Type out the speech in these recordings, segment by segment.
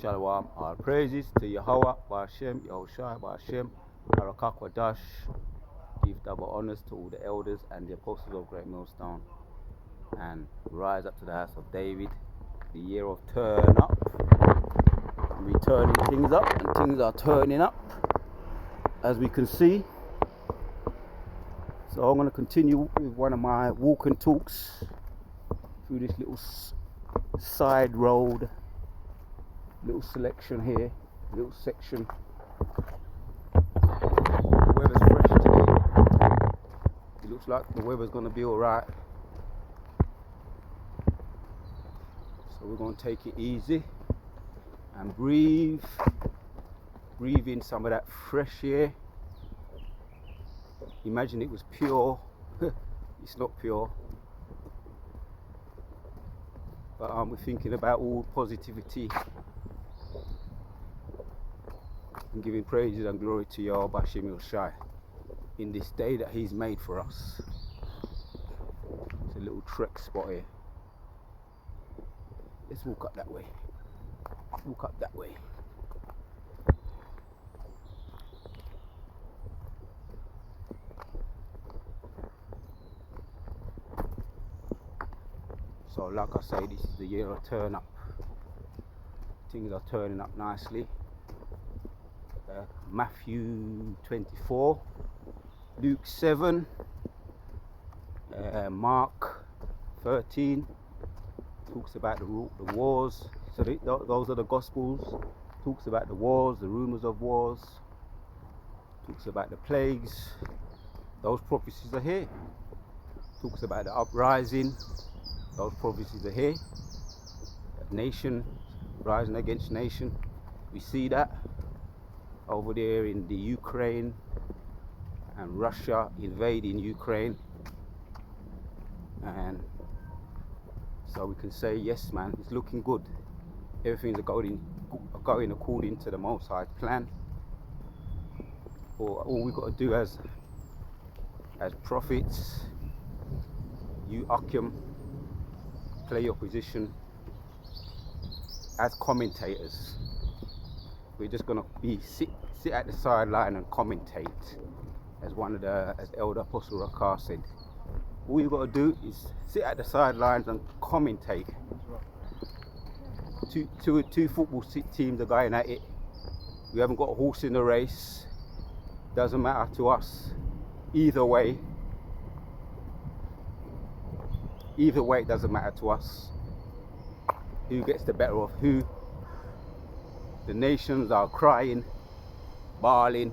Shalom, all praises to Yahweh, Ba'ashem, Yahushai, Ba'ashem, Barakah Kwadash. Give double honors to all the elders and the apostles of Great Millstone. And rise up to the house of David, the year of turn up. And we're turning things up, and things are turning up, as we can see. So I'm going to continue with one of my walk and talks through this little side road. Little selection here, little section. The weather's fresh today. It looks like the weather's going to be alright. So we're going to take it easy and breathe in some of that fresh air. Imagine it was pure. It's not pure. But we're thinking about all positivity and giving praises and glory to Yahweh Bashim Yahushai in this day that He's made for us. It's a little trek spot here. Let's walk up that way. Walk up that way. So like I say, this is the year of turn up. Things are turning up nicely. Matthew 24, Luke 7, Mark 13 talks about the wars. So those are the Gospels. Talks about the wars, the rumors of wars. Talks about the plagues. Those prophecies are here. Talks about the uprising. Those prophecies are here. Nation rising against nation. We see that over there in the Ukraine, and Russia invading Ukraine. And so we can say, yes man, it's looking good. Everything's going according to the Most High's plan. All we got to do as prophets, you Akim, play your position. As commentators, we're just gonna sit at the sideline and commentate, as Elder Apostle Rakar said. All you gotta do is sit at the sidelines and commentate. Two football teams are going at it. We haven't got a horse in the race. Doesn't matter to us. Either way, it doesn't matter to us. Who gets the better of who? The nations are crying, bawling,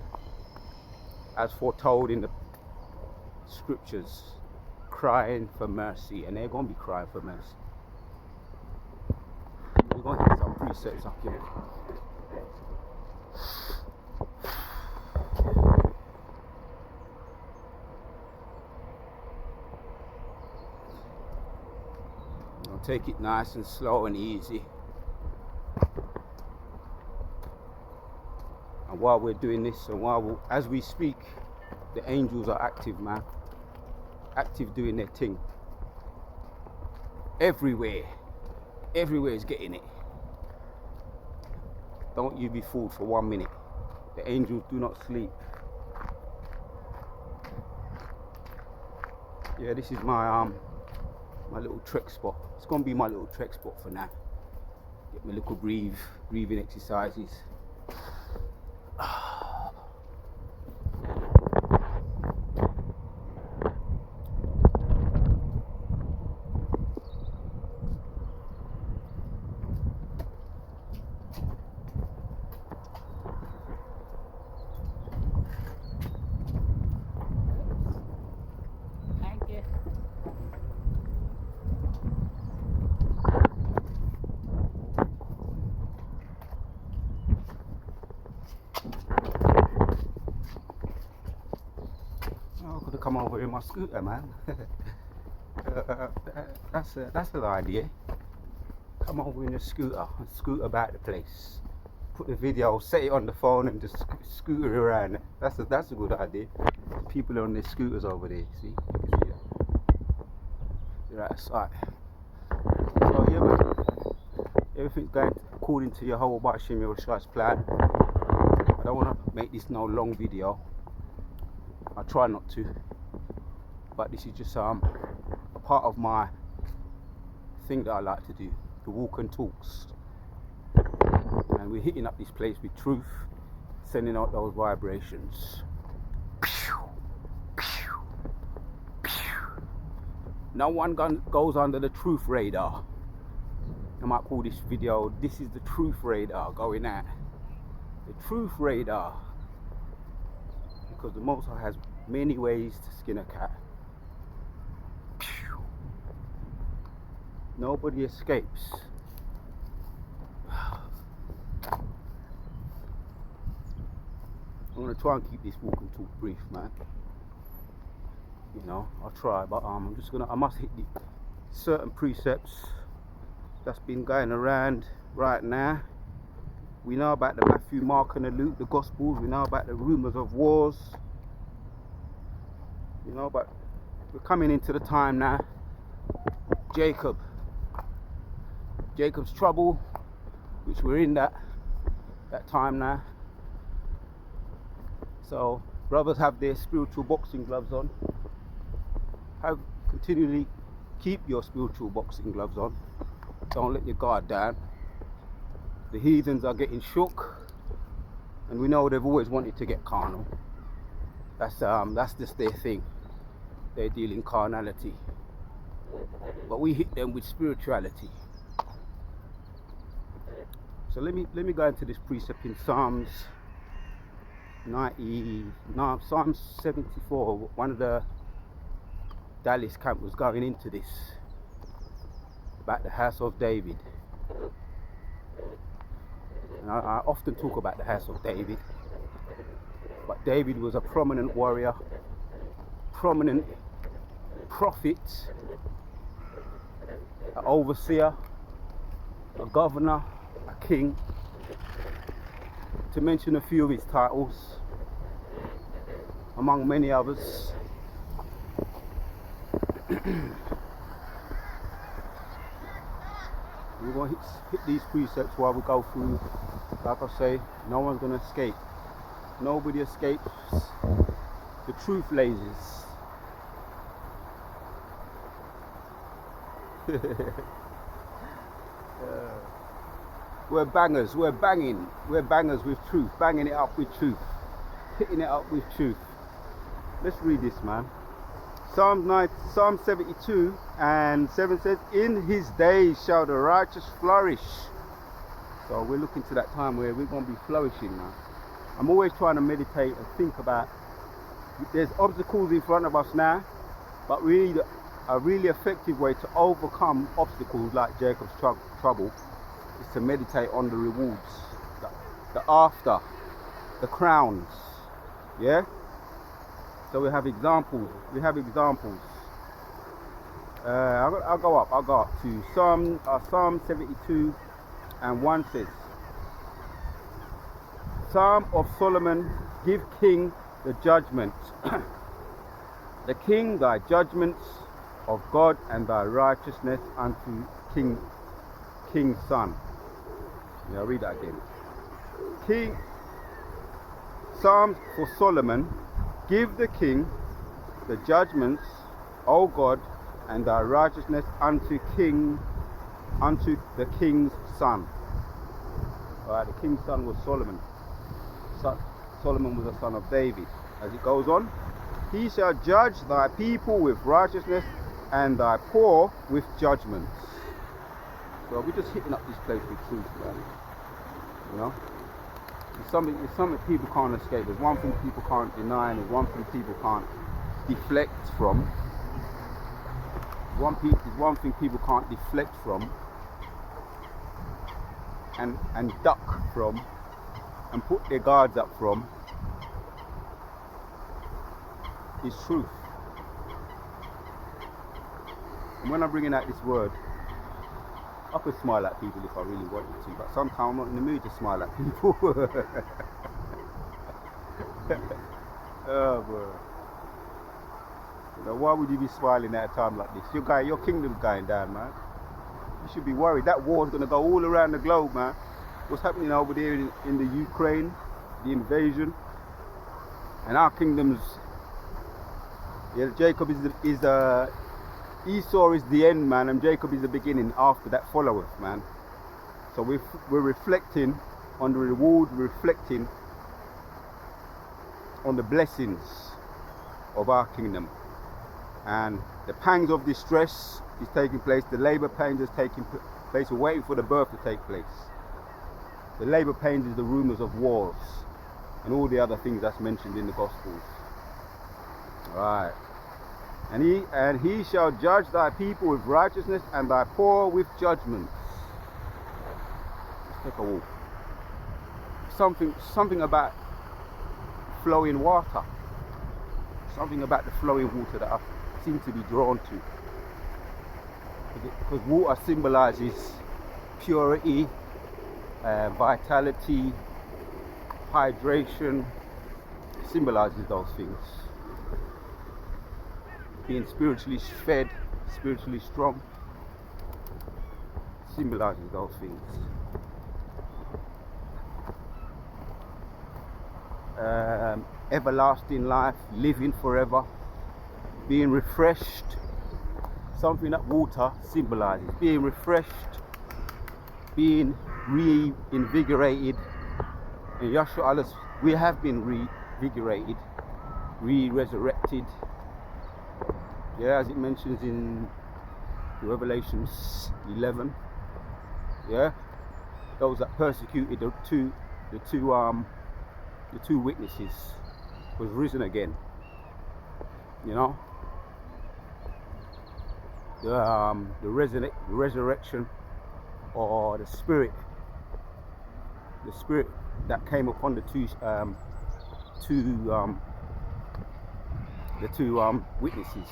as foretold in the scriptures, crying for mercy, and they're going to be crying for mercy. We're going to get some precepts up here. Take it nice and slow and easy. And while we're doing this, and as we speak, the angels are active, man. Active doing their thing. Everywhere is getting it. Don't you be fooled for 1 minute. The angels do not sleep. Yeah, this is my little trek spot. It's gonna be my little trek spot for now. Get my little breathing exercises. Come over in my scooter, man. That's an idea. Come over in a scooter and scoot about the place. Put the video, set it on the phone, and just scooter around. That's a good idea. People are on their scooters over there. See, you can see that. They're out of sight. So yeah, man. Everything's going according to Jehovah Hashem Yahushua's plan. I don't want to make this no long video. I try not to, but this is just a part of my thing that I like to do, the walk and talks. And we're hitting up this place with truth, sending out those vibrations. No one goes under the truth radar. I might call this video, this is the truth radar going out. The truth radar. Because the Most High has many ways to skin a cat. Nobody escapes. I'm going to try and keep this walk and talk brief, man. You know, I'll try, but I must hit the certain precepts that's been going around right now. We know about the Matthew, Mark and the Luke, the Gospels. We know about the rumors of wars. You know, but we're coming into the time now. Jacob's trouble, which we're in that time now. So brothers have their spiritual boxing gloves on. Continually keep your spiritual boxing gloves on. Don't let your guard down. The heathens are getting shook, and we know they've always wanted to get carnal. That's just their thing. They deal in carnality, but we hit them with spirituality. So let me go into this precept in Psalm 74. One of the Dallas camp was going into this about the house of David. And I often talk about the house of David, but David was a prominent warrior, prominent prophet, an overseer, a governor, a king, to mention a few of his titles, among many others. We're going to hit these precepts while we go through. Like I say, no one's going to escape. Nobody escapes the truth, Lazers. We're bangers, we're bangers with truth, banging it up with truth, hitting it up with truth. Let's read this, man. Psalm 72 and 7 says, in his days shall the righteous flourish. So we're looking to that time where we're going to be flourishing now. I'm always trying to meditate and think about, there's obstacles in front of us now, but we need a really effective way to overcome obstacles like Jacob's trouble is to meditate on the rewards, the after, the crowns. Yeah? So we have examples. I'll go up to Psalm 72 and 1 says, Psalm of Solomon, give king the judgment. The king thy judgments of God and thy righteousness unto king's son. Yeah, I'll read that again. Psalms for Solomon, give the king the judgments, O God, and thy righteousness unto the king's son. Alright, the king's son was Solomon. Solomon was the son of David. As it goes on, he shall judge thy people with righteousness and thy poor with judgments. So we're just hitting up this place with truth, man. You know? It's something people can't escape. There's one thing people can't deny, and there's one thing people can't deflect from. There's one thing people can't deflect from and duck from and put their guards up from is truth. And when I'm bringing out this word, I could smile at people if I really wanted to, but sometimes I'm not in the mood to smile at people. Oh, bro. You know, why would you be smiling at a time like this? Your kingdom's going down, man. You should be worried. That war's going to go all around the globe, man. what's happening over there in the Ukraine, the invasion, and our kingdoms. Yeah, Jacob is Esau is the end, man, and Jacob is the beginning. After that followeth, man. So we're reflecting on the reward, reflecting on the blessings of our kingdom. And the pangs of distress is taking place. The labor pains is taking place. We're waiting for the birth to take place. The labor pains is the rumors of wars and all the other things that's mentioned in the Gospels. Right. And he shall judge thy people with righteousness and thy poor with judgment. Let's take a walk. Something about flowing water. Something about the flowing water that I seem to be drawn to. Because water symbolizes purity, vitality, hydration. It symbolizes those things. Being spiritually fed, spiritually strong, symbolizes those things. Everlasting life, living forever, being refreshed, something that water symbolizes. Being refreshed, being reinvigorated. In Yahshua Allah, we have been reinvigorated, re-resurrected. Yeah, as it mentions in Revelation 11. Yeah, those that persecuted the two witnesses was risen again. You know, the resurrection, or the spirit that came upon the two witnesses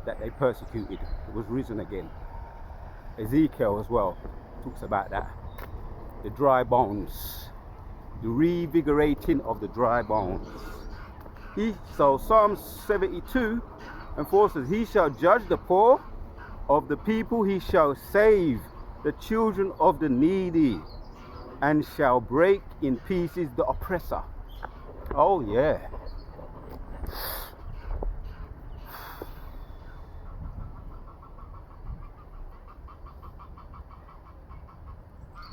that they persecuted, was risen again. Ezekiel as well talks about that. The dry bones, the revigorating of the dry bones. So Psalm 72 and 4 says, he shall judge the poor of the people, he shall save the children of the needy, and shall break in pieces the oppressor. Oh yeah.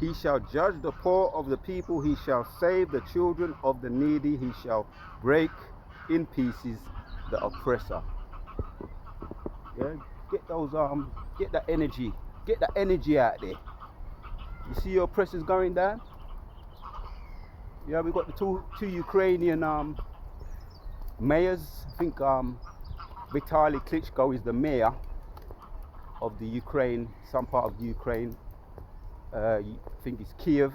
He shall judge the poor of the people, he shall save the children of the needy, he shall break in pieces the oppressor. Yeah, get that energy out there. You see your oppressors going down? Yeah, we got the two Ukrainian mayors. I think Vitaly Klitschko is the mayor of the Ukraine, some part of the Ukraine. I think it's Kiev.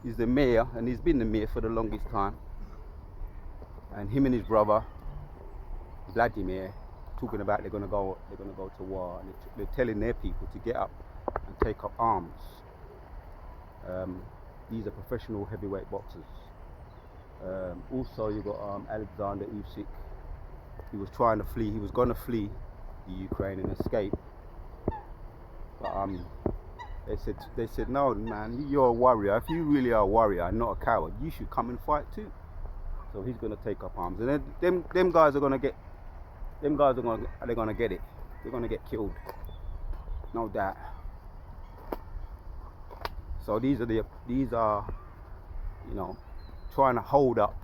He's the mayor, and he's been the mayor for the longest time. And him and his brother Vladimir talking about they're gonna go to war, and they're telling their people to get up and take up arms. These are professional heavyweight boxers. Also, you got Alexander Usyk. He was trying to flee. He was gonna flee the Ukraine and escape, but they said, no, man, you're a warrior. If you really are a warrior and not a coward, you should come and fight too. So he's gonna take up arms, and then them guys are gonna get. They're gonna get it. They're gonna get killed, no doubt. So these are, you know, trying to hold up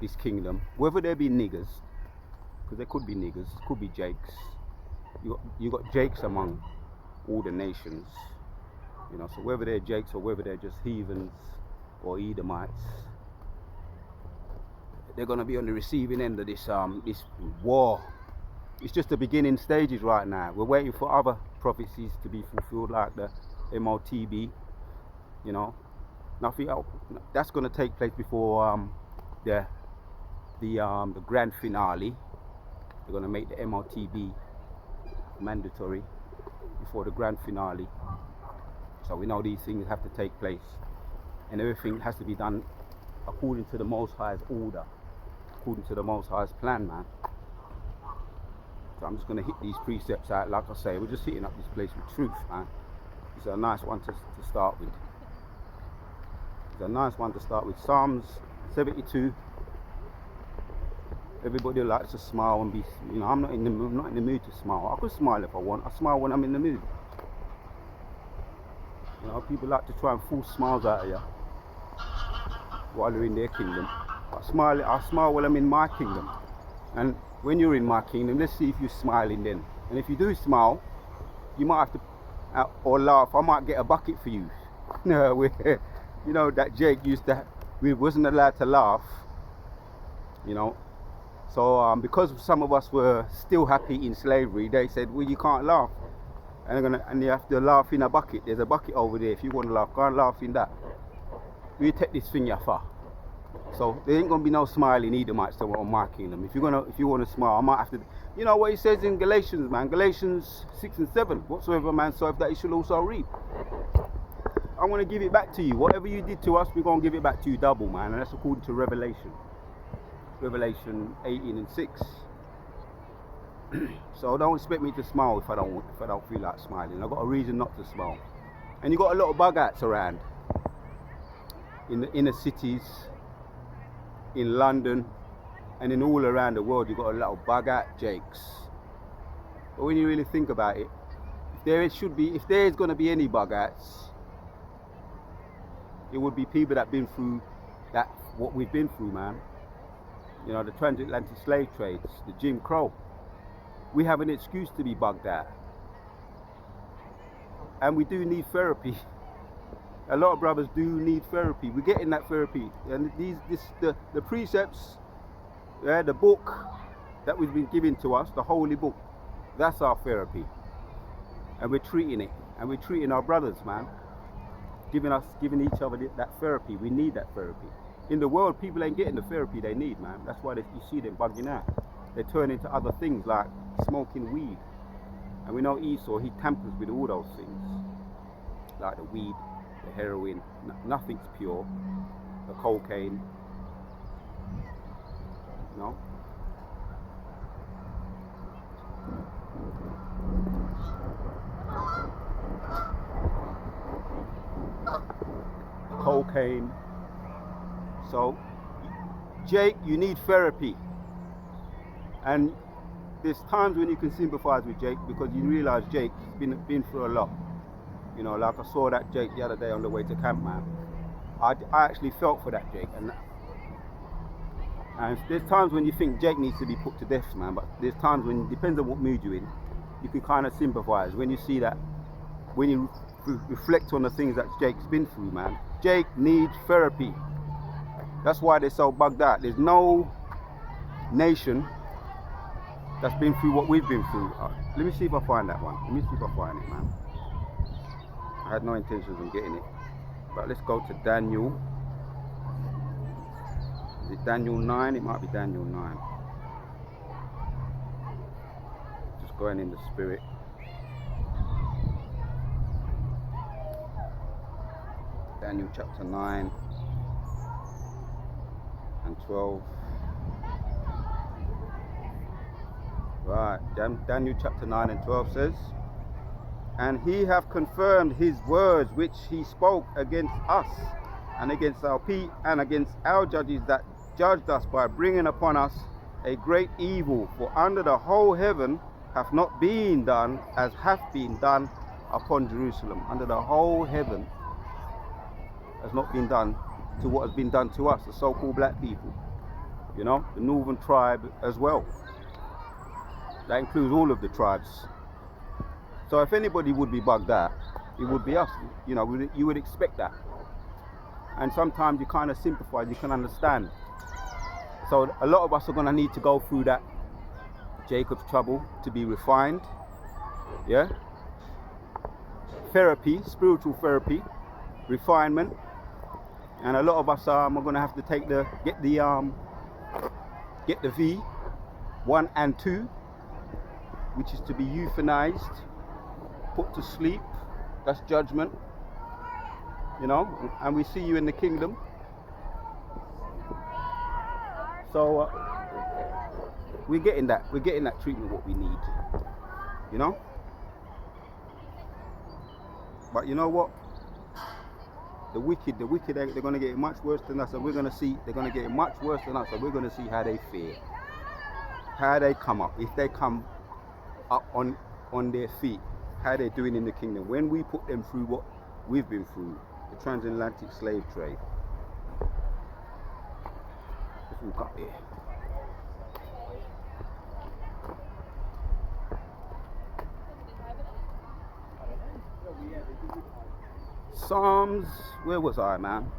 this kingdom. Whether there be niggers, because there could be niggers, could be jakes. You got jakes among all the nations, you know. So whether they're jakes or whether they're just heathens or Edomites, they're gonna be on the receiving end of this war. It's just the beginning stages right now. We're waiting for other prophecies to be fulfilled, like the MOTB. You know, nothing else. That's gonna take place before the grand finale. They're gonna make the MOTB mandatory before the grand finale. So we know these things have to take place, and everything has to be done according to the Most High's order, according to the Most High's plan, man. So I'm just going to hit these precepts out. Like I say, we're just hitting up this place with truth, man. It's a nice one to start with. It's a nice one to start with. Psalms 72. Everybody likes to smile and be, you know, I'm not in the mood to smile. I could smile if I want. I smile when I'm in the mood. You know, people like to try and force smiles out of you while they're in their kingdom. I smile when I'm in my kingdom. And when you're in my kingdom, let's see if you're smiling then. And if you do smile, you might have to, or laugh, I might get a bucket for you. No, you know, that Jake we wasn't allowed to laugh, you know. So because some of us were still happy in slavery, they said, well, you can't laugh. And you have to laugh in a bucket. There's a bucket over there. If you want to laugh, go and laugh in that. We take this thing far. So there ain't gonna be no smiling either, might still on my kingdom. If you want to smile, I might have to. You know what it says in Galatians, man. Galatians 6 and 7. Whatsoever man soweth, that he shall also reap. I want to give it back to you. Whatever you did to us, we're gonna give it back to you double, man. And that's according to Revelation 18 and 6. So don't expect me to smile if I don't feel like smiling. I've got a reason not to smile. And you got a lot of bug outs around in the inner cities, in London, and in all around the world. You got a lot of bug out Jakes. But when you really think about it, if there's going to be any bug outs, it would be people that been through what we've been through, man. You know, the transatlantic slave trades, the Jim Crow. We have an excuse to be bugged out. And we do need therapy. A lot of brothers do need therapy. We're getting that therapy. And the precepts, the book that was been given to us, the holy book, that's our therapy. And we're treating it. And we're treating our brothers, man. Giving each other that therapy. We need that therapy. In the world, people ain't getting the therapy they need, man. That's why you see them bugging out. They turn into other things like smoking weed. And we know Esau, he tampers with all those things. Like the weed, the heroin, nothing's pure. The cocaine, you know. Cocaine. So, Jake, you need therapy. And there's times when you can sympathize with Jake because you realize Jake's been through a lot. You know, like I saw that Jake the other day on the way to camp, man. I actually felt for that Jake. And there's times when you think Jake needs to be put to death, man. But there's times when, depends on what mood you're in, you can kind of sympathize when you see that, when you reflect on the things that Jake's been through, man. Jake needs therapy. That's why they're so bugged out. There's no nation that's been through what we've been through. Let me see if I find that one. Let me see if I find it, man. I had no intentions of getting it. But let's go to Daniel. Is it Daniel 9? It might be Daniel 9. Just going in the spirit. Daniel chapter 9 and 12. Right, Daniel chapter 9 and 12 says, and he hath confirmed his words which he spoke against us and against our people and against our judges that judged us, by bringing upon us a great evil. For under the whole heaven hath not been done as hath been done upon Jerusalem. Under the whole heaven has not been done to what has been done to us, the so-called black people. You know, the northern tribe as well. That includes all of the tribes. So if anybody would be bugged out, it would be us. You know, you would expect that. And sometimes you kind of sympathize, you can understand. So a lot of us are going to need to go through that Jacob's trouble to be refined. Yeah? Therapy, spiritual therapy, refinement. And a lot of us are going to have to get the V, 1 and 2, which is to be euthanized, put to sleep. That's judgment. You know, and we see you in the kingdom. So we're getting that treatment what we need. You know? But you know what? The wicked, they're going to get it much worse than us, and we're going to see, they're going to get it much worse than us, and we're going to see how they fare, how they come up, if they come up on their feet, how they're doing in the kingdom. When we put them through what we've been through, the transatlantic slave trade. Let's walk up here. Psalms, where was I, man?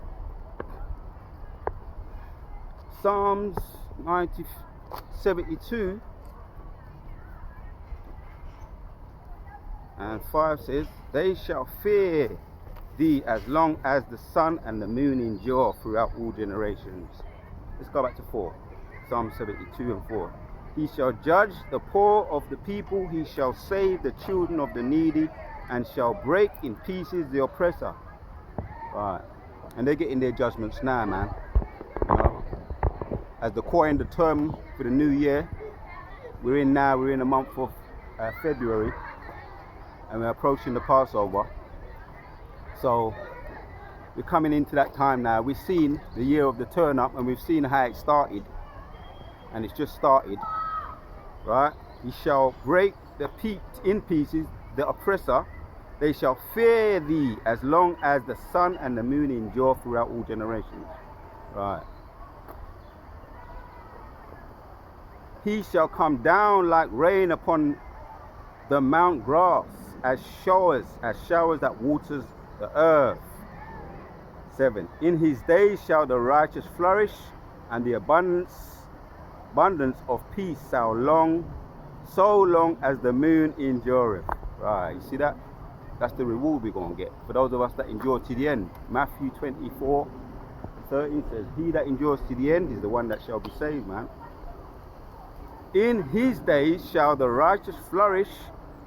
Psalms 72 and 5 says, they shall fear thee as long as the sun and the moon endure throughout all generations. Let's go back to 4. Psalm 72 and 4. He shall judge the poor of the people, he shall save the children of the needy, and shall break in pieces the oppressor. Right. And they're getting their judgments now, man. You know, as the coined the term for the new year, we're in the month of February, and we're approaching the Passover. So we're coming into that time now. We've seen the year of the turn up, and we've seen how it started, and it's just started, right? He shall break in pieces the oppressor. They shall fear thee as long as the sun and the moon endure throughout all generations. Right. He shall come down like rain upon the mount grass, as showers that waters the earth. 7. In his days shall the righteous flourish, and the abundance of peace so long as the moon endureth. Right, you see that? That's the reward we're going to get for those of us that endure to the end. Matthew 24:13 says, he that endures to the end is the one that shall be saved, man. In his days shall the righteous flourish,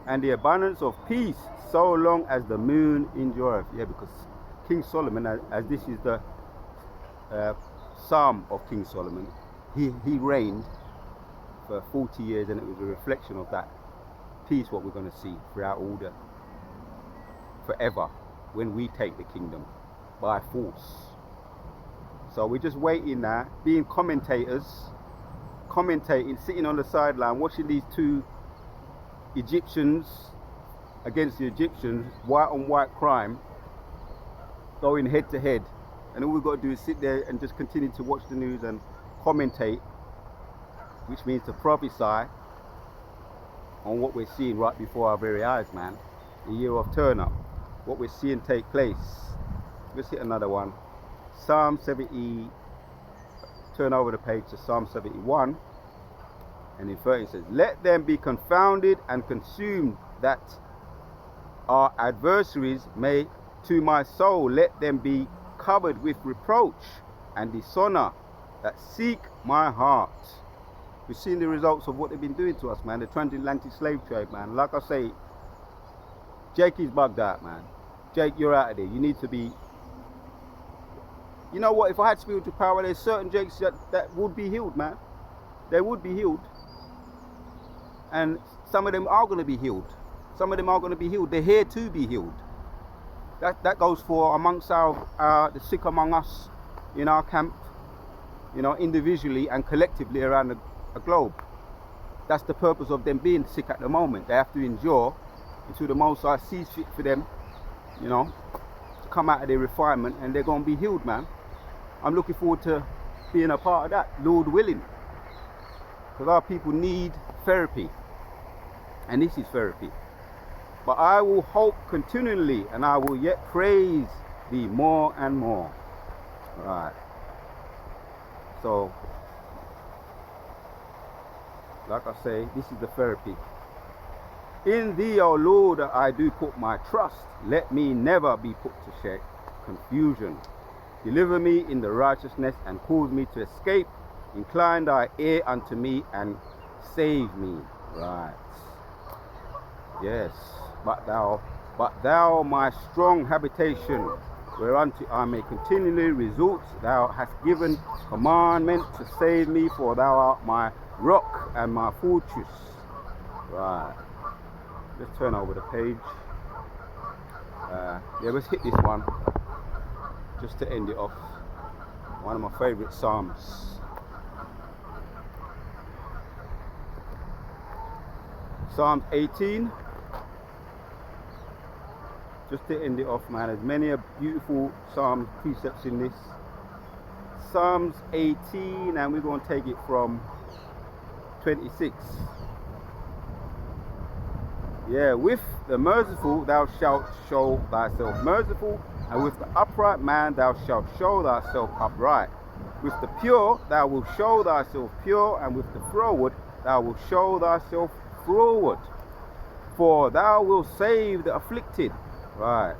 and the abundance of peace so long as the moon endureth. Yeah, because King Solomon, as this is the Psalm of King Solomon, he reigned for 40 years, and it was a reflection of that peace what we're going to see throughout all the forever when we take the kingdom by force. So we're just waiting now, being commentating, sitting on the sideline, watching these two Egyptians against the Egyptians, white on white crime, going head to head, and all we've got to do is sit there and just continue to watch the news and commentate, which means to prophesy on what we're seeing right before our very eyes, man. The year of turn up, what we're seeing take place. Let's hit another one. Psalm 70, turn over the page to Psalm 71, and in 30 it says, let them be confounded and consumed that are adversaries may to my soul, let them be covered with reproach and dishonor that seek my heart. We've seen the results of what they've been doing to us, man. The transatlantic slave trade, man. Like I say, Jake is bugged out, man. Jake, you're out of there. You need to be... You know what? If I had spiritual power, there's certain Jakes that would be healed, man. They would be healed. And some of them are going to be healed. Some of them are going to be healed. They're here to be healed. That goes for amongst the sick among us in our camp, you know, individually and collectively around the globe. That's the purpose of them being sick at the moment. They have to endure until the Most High sees fit for them, you know, to come out of their refinement, and they're going to be healed, man. I'm looking forward to being a part of that, Lord willing, because our people need therapy, and this is therapy. But I will hope continually, and I will yet praise thee more and more. Right. So, like I say, this is the therapy. In thee, O Lord, I do put my trust. Let me never be put to confusion. Deliver me in the righteousness and cause me to escape. Incline thy ear unto me and save me. Right. Yes. But thou, my strong habitation, whereunto I may continually resort, thou hast given commandment to save me, for thou art my rock and my fortress. Right. Let's turn over the page. Yeah, let's hit this one just to end it off. One of my favourite psalms. Psalm 18. Just to end it off, man. There's many a beautiful psalm precepts in this. Psalms 18, and we're going to take it from 26. Yeah, with the merciful thou shalt show thyself merciful, and with the upright man thou shalt show thyself upright. With the pure thou wilt show thyself pure, and with the froward thou wilt show thyself froward. For thou wilt save the afflicted. Right.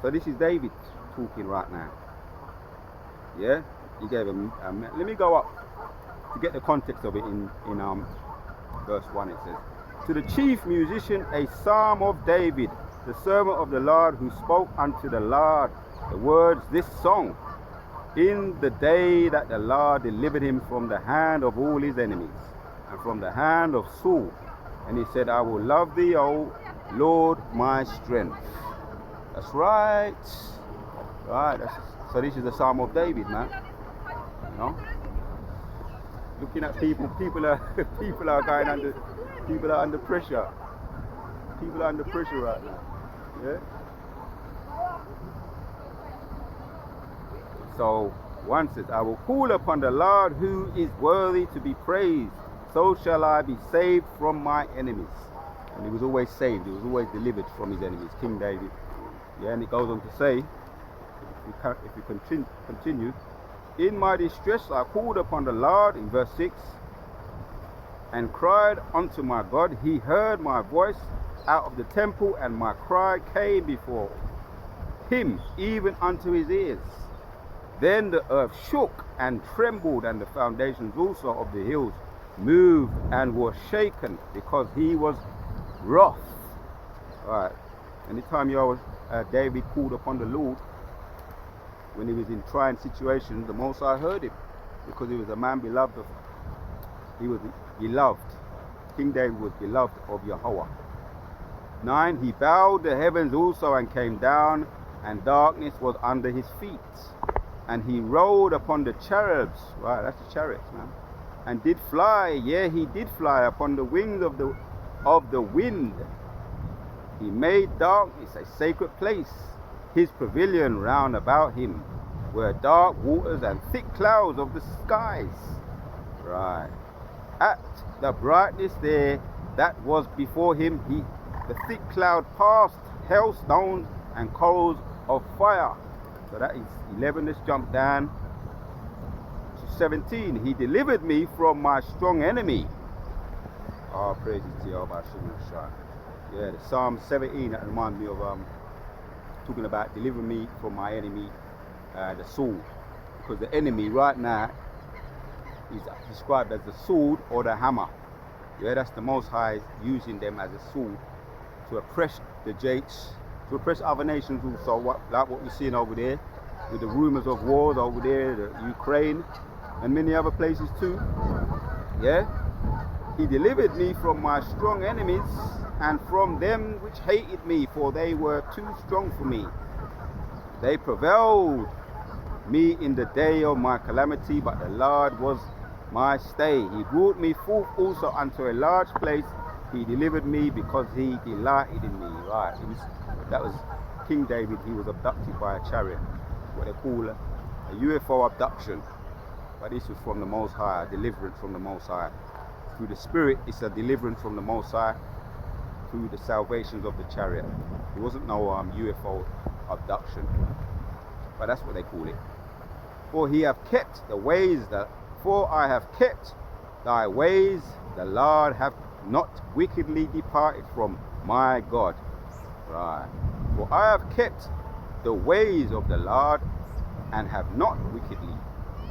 So this is David talking right now. Yeah? He gave him. Let me go up to get the context of it in verse 1. It says, to the chief musician, a psalm of David, the servant of the Lord, who spoke unto the Lord the words, this song, in the day that the Lord delivered him from the hand of all his enemies, and from the hand of Saul. And he said, I will love thee, O Lord, my strength. That's right. Right. So this is the Psalm of David, man. You know, looking at people are going under. People are under pressure. People are under pressure right now. Yeah. So one says, I will call upon the Lord who is worthy to be praised. So shall I be saved from my enemies. And he was always saved. He was always delivered from his enemies. King David. Yeah, and it goes on to say, if you continue, in my distress I called upon the Lord, in verse 6, and cried unto my God. He heard my voice out of the temple, and my cry came before him, even unto his ears. Then the earth shook and trembled, and the foundations also of the hills moved and were shaken, because he was wroth. All right. Anytime David called upon the Lord, when he was in trying situations, the Most High heard him, because he was a man beloved of. He was beloved. King David was beloved of Yahweh. 9. He bowed the heavens also and came down, and darkness was under his feet. And he rode upon the cherubs. Right, that's the chariots, man. And did fly. Yeah, he did fly upon the wings of the wind. He made darkness a sacred place. His pavilion round about him were dark waters and thick clouds of the skies. Right. At the brightness there that was before him, the thick cloud passed hailstones and coals of fire. So that is 11. Let's jump down to 17. He delivered me from my strong enemy. Oh, praises to Yahweh. Yeah, the Psalm 17, that reminds me of talking about delivering me from my enemy, the sword. Because the enemy right now is described as the sword or the hammer. Yeah, that's the Most High using them as a sword to oppress the Jakes, to oppress other nations also, like what we're seeing over there, with the rumors of wars over there, the Ukraine, and many other places too. Yeah? He delivered me from my strong enemies, and from them which hated me, for they were too strong for me. They prevailed me in the day of my calamity, but the Lord was my stay. He brought me forth also unto a large place. He delivered me because he delighted in me. Right. That was King David. He was abducted by a chariot, what they call a UFO abduction. But this was from the Most High, a deliverance from the Most High. Through the Spirit, it's a deliverance from the Most High through the salvations of the chariot. It wasn't no UFO abduction, but that's what they call it. For he have kept the ways for I have kept thy ways, the Lord hath not wickedly departed from my God. Right. For I have kept the ways of the Lord, and have not wickedly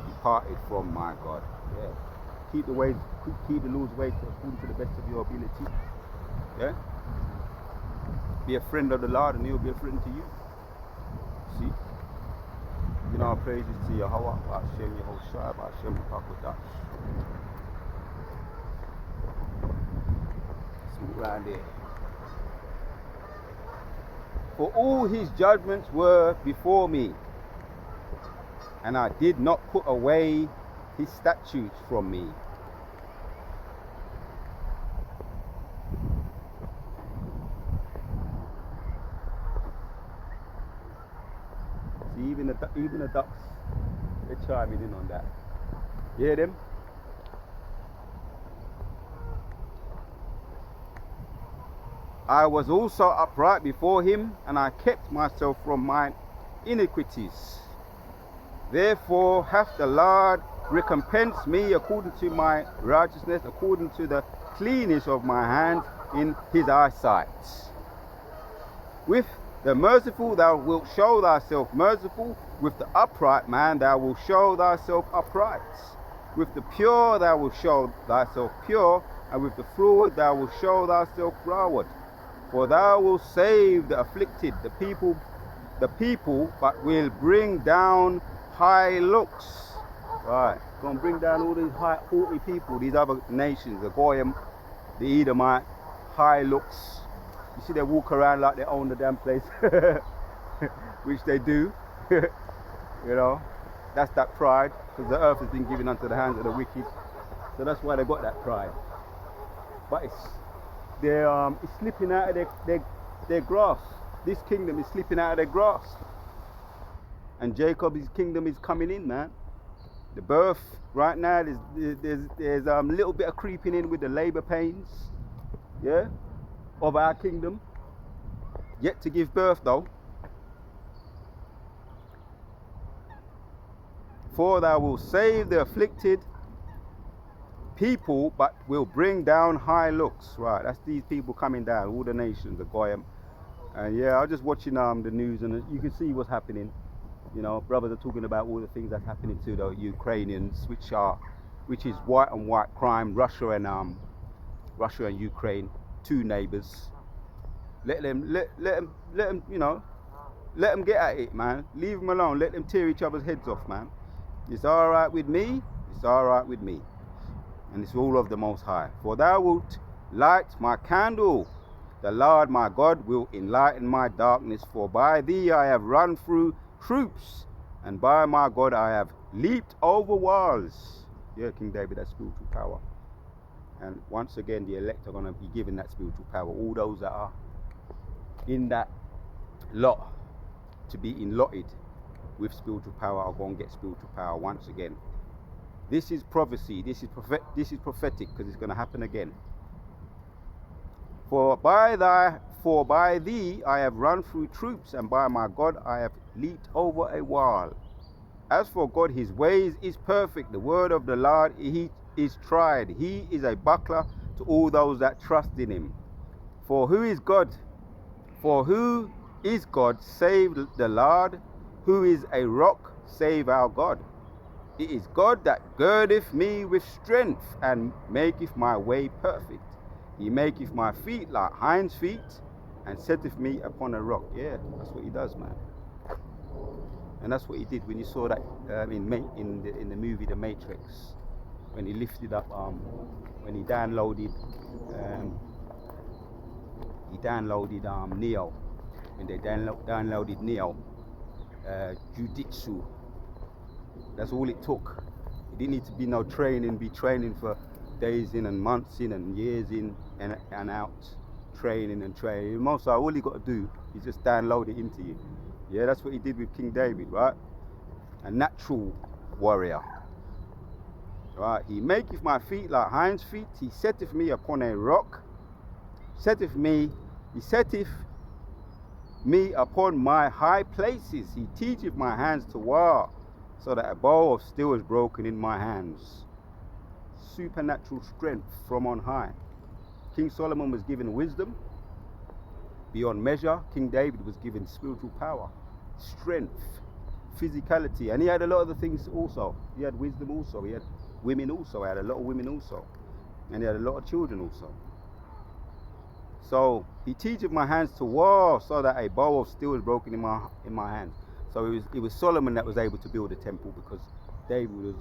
departed from my God. Yeah. Keep the Lord's ways according to the best of your ability. Yeah. Be a friend of the Lord, and he'll be a friend to you. See? You know, our praises to Yahweh, Hashem, Yehoshua, Hashem, Pakodash. Right there. For all his judgments were before me, and I did not put away his statutes from me. See, even the ducks, they're chiming in on that. You hear them? I was also upright before him, and I kept myself from mine iniquities. Therefore hath the Lord recompensed me according to my righteousness, according to the cleanness of my hands in his eyesight. With the merciful thou wilt show thyself merciful, with the upright man thou wilt show thyself upright. With the pure thou wilt show thyself pure, and with the froward thou wilt show thyself froward. For thou wilt save the afflicted, the people, but will bring down high looks. Right, gonna bring down all these haughty people, these other nations, the Goyim, the Edomite, high looks. You see, they walk around like they own the damn place, which they do. You know, that's that pride, because the earth has been given unto the hands of the wicked. So that's why they got that pride. But it's slipping out of their grasp. This kingdom is slipping out of their grasp. And Jacob's kingdom is coming in, man. The birth right now, there's a little bit of creeping in with the labor pains, yeah, of our kingdom. Yet to give birth though. For thou wilt save the afflicted people, but will bring down high looks. Right, that's these people coming down, all the nations, the Goyim. And yeah, I was just watching the news, and you can see what's happening. You know, brothers are talking about all the things that's happening to the Ukrainians, which is white on white crime. Russia and Ukraine, two neighbors. Let them, you know, let them get at it, man. Leave them alone. Let them tear each other's heads off, man. It's all right with me. It's all right with me. And it's all of the Most High. For thou wilt light my candle. The Lord my God will enlighten my darkness. For by thee I have run through troops, and by my God I have leaped over walls. Yeah, King David, that spiritual power. And once again, the elect are going to be given that spiritual power. All those that are in that lot to be allotted with spiritual power are going to get spiritual power once again. This is prophecy. This is prophetic, because it's going to happen again. For by thee I have run through troops, and by my God I have leaped over a wall. As for God, his ways is perfect. The word of the Lord, he is tried. He is a buckler to all those that trust in him. For who is God? Save the Lord? Who is a rock? Save our God. It is God that girdeth me with strength, and maketh my way perfect. He maketh my feet like hinds' feet, and setteth me upon a rock. Yeah, that's what he does, man. And that's what he did when you saw that in the movie The Matrix, when he lifted up, when he downloaded Neo, when they downloaded Neo, Jujitsu. That's all it took. It didn't need to be no be training for days in and months in and years in and out, training. Most of all you got to do is just download it into you. Yeah, that's what he did with King David, right? A natural warrior. Right? He maketh my feet like hinds' feet. He setteth me upon a rock. He setteth me upon my high places. He teacheth my hands to war, so that a bow of steel is broken in my hands. Supernatural strength from on high. King Solomon was given wisdom beyond measure. King David was given spiritual power, strength, physicality, and he had a lot of the things also. He had wisdom also. He had women also. He had a lot of women also, and he had a lot of children also. So he teacheth my hands to war, so that a bow of steel is broken in my hands. So it was Solomon that was able to build a temple, because David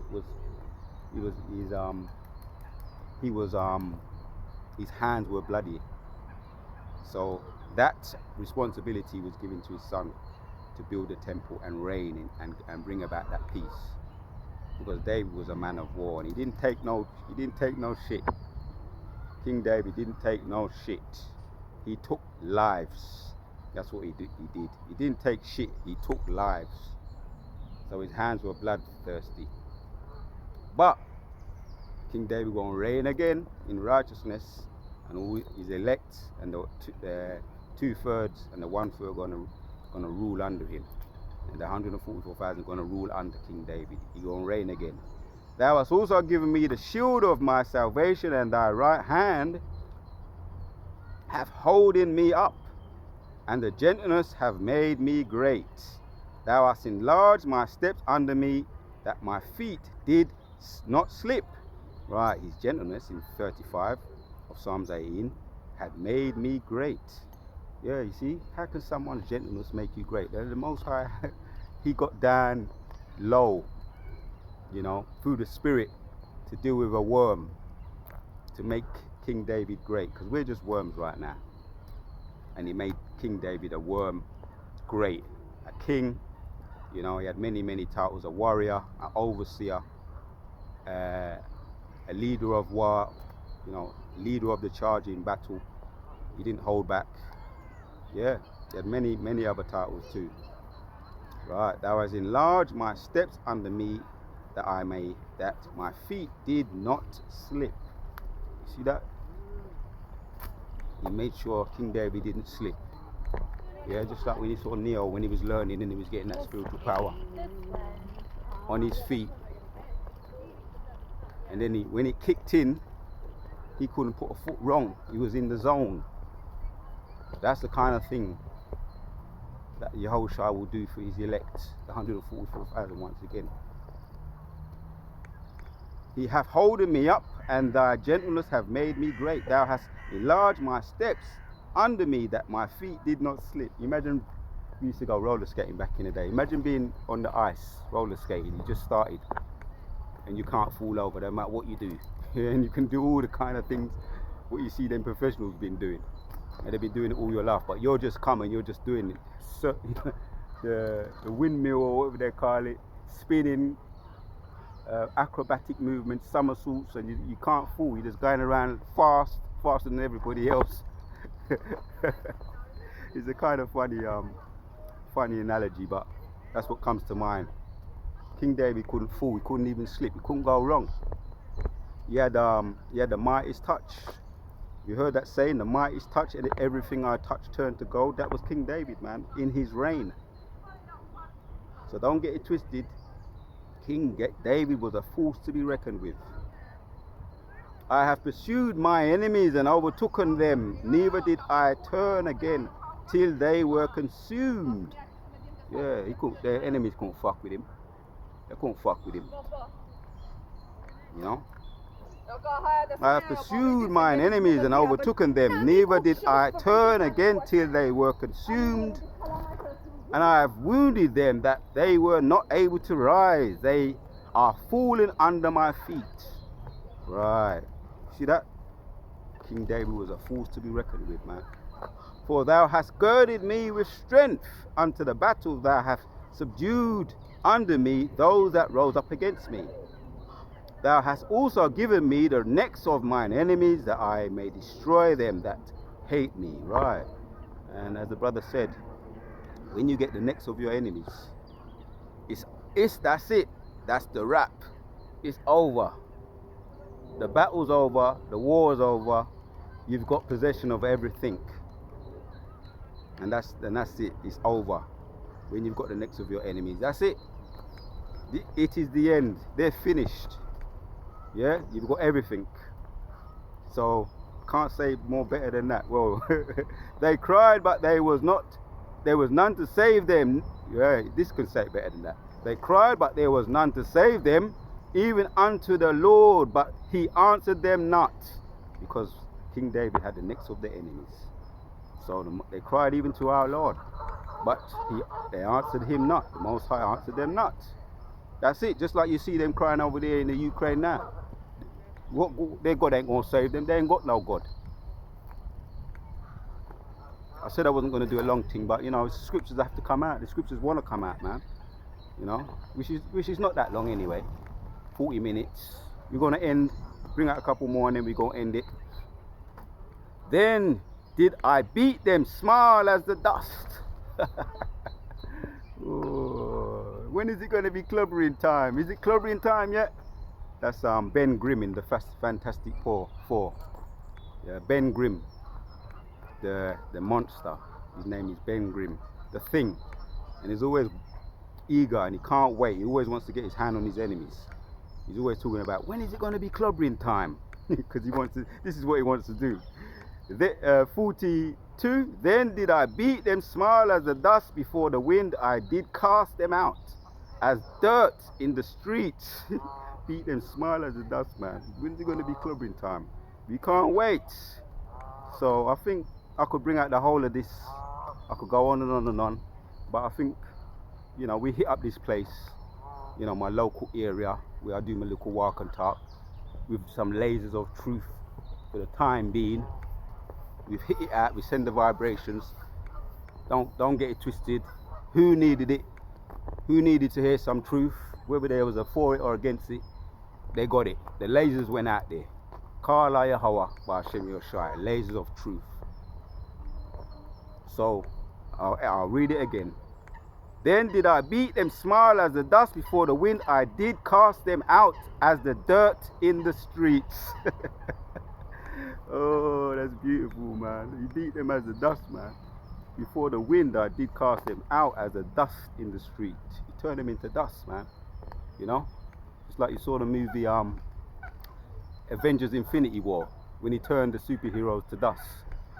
his hands were bloody. So that responsibility was given to his son to build a temple and reign and bring about that peace. Because David was a man of war, and he didn't take no shit. King David didn't take no shit. He took lives. That's what he did. He didn't take shit. He took lives. So his hands were bloodthirsty. But King David gonna reign again in righteousness, and all his elect and the 2/3 and the 1/3 gonna rule under him, and the 144,000 gonna rule under King David. He gonna reign again. Thou hast also given me the shield of my salvation, and thy right hand hath holden me up, and the gentleness have made me great. Thou hast enlarged my steps under me, that my feet did not slip. Right, his gentleness in 35 of Psalms 18 had made me great. Yeah, you see, how can someone's gentleness make you great? The Most High, he got down low, you know, through the Spirit to deal with a worm to make King David great, because we're just worms right now. And he made King David a worm great, a king. You know, he had many titles: a warrior, an overseer, a leader of war, you know, leader of the charge in battle. He didn't hold back. Yeah, he had many other titles too. Right, thou hast enlarged my steps under me, that my feet did not slip. You see that? He made sure King David didn't slip. Yeah, just like when he saw Neo when he was learning and he was getting that spiritual power on his feet. And then when it kicked in, he couldn't put a foot wrong. He was in the zone. That's the kind of thing that Yahushua will do for his elect, the 144,000 once again. He hath holden me up, and thy gentleness have made me great. Thou hast enlarged my steps under me, that my feet did not slip. Imagine, we used to go roller skating back in the day. Imagine being on the ice, roller skating. You just started, and you can't fall over, no matter what you do. And you can do all the kind of things what you see them professionals been doing, and they've been doing it all your life. But you're just coming, you're just doing it. So, the windmill or whatever they call it, spinning, acrobatic movements, somersaults, and you can't fall. You're just going around faster than everybody else. It's a kind of funny analogy, but that's what comes to mind. King David couldn't fall. He couldn't even slip. He couldn't go wrong. He had the mightiest touch. You heard that saying, the mightiest touch, and everything I touched turned to gold. That was King David, man, in his reign. So don't get it twisted. King David was a force to be reckoned with. I have pursued my enemies and overtaken them, neither did I turn again till they were consumed. Yeah, their enemies couldn't fuck with him. They couldn't fuck with him. You know? I have pursued mine enemies and overtaken them, neither did I turn again till they were consumed. And I have wounded them, that they were not able to rise. They are fallen under my feet. Right. See that? King David was a force to be reckoned with, man. For thou hast girded me with strength unto the battle. Thou hast subdued under me those that rose up against me. Thou hast also given me the necks of mine enemies, that I may destroy them that hate me. Right. And as the brother said, when you get the necks of your enemies, that's it. That's the wrap. It's over. The battle's over. The war's over. You've got possession of everything. And that's it. It's over. When you've got the necks of your enemies, that's it. It is the end. They're finished. Yeah, you've got everything. So can't say more better than that. Well, they cried, but there was none to save them. Yeah, this can say it better than that. They cried, but there was none to save them, even unto the Lord, but he answered them not, because King David had the necks of the enemies. So they cried even to our Lord, but they answered him not. The Most High answered them not. That's it. Just like you see them crying over there in the Ukraine now. Their God ain't gonna save them. They ain't got no God. I said I wasn't going to do a long thing, but you know, scriptures have to come out. The scriptures want to come out, man. You know, which is not that long anyway. 40 minutes. We're going to end, bring out a couple more, and then we're going to end it. Then did I beat them small as the dust. Oh, when is it going to be clubbering time? Is it clubbering time yet? That's Ben Grimm in the Fantastic Four. Yeah, Ben Grimm, the monster. His name is Ben Grimm, the Thing, and he's always eager and he can't wait. He always wants to get his hand on his enemies. He's always talking about when is it going to be clubbering time, because he wants to. This is what he wants to do. 42. Then did I beat them small as the dust before the wind. I did cast them out as dirt in the streets. Beat them small as the dust, man. When's it going to be clubbering time? We can't wait. So I think I could bring out the whole of this. I could go on and on and on, but I think, you know, we hit up this place, you know, my local area where I do my little walk and talk with some lasers of truth for the time being. We've hit it out, we send the vibrations. Don't get it twisted. Who needed it? Who needed to hear some truth? Whether they was for it or against it, they got it. The lasers went out there. Kala Yahweh by Hashem Yoshai, lasers of truth. So I'll read it again. Then did I beat them small as the dust before the wind. I did cast them out as the dirt in the streets. Oh, that's beautiful, man. You beat them as the dust, man. Before the wind, I did cast them out as the dust in the street. You turn them into dust, man. You know? It's like you saw the movie Avengers Infinity War, when he turned the superheroes to dust.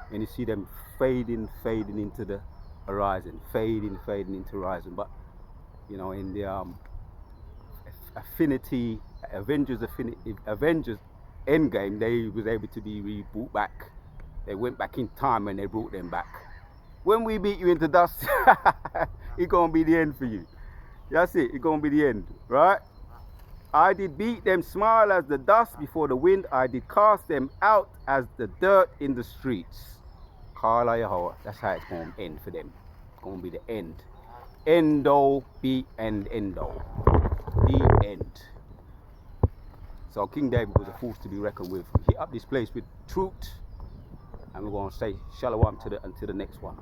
And you see them fading into the horizon. Fading into horizon. But, you know, in the Avengers Endgame, they was able to be brought back. They went back in time and they brought them back. When we beat you into dust, it's gonna be the end for you. That's it, it's gonna be the end, right? I did beat them small as the dust before the wind. I did cast them out as the dirt in the streets. Kala Yahweh. That's how it's gonna end for them. It's gonna be the end. Endo, be end, endo. The end. So King David was a force to be reckoned with. Hit up this place with truth, and we're going to say shalom until the next one.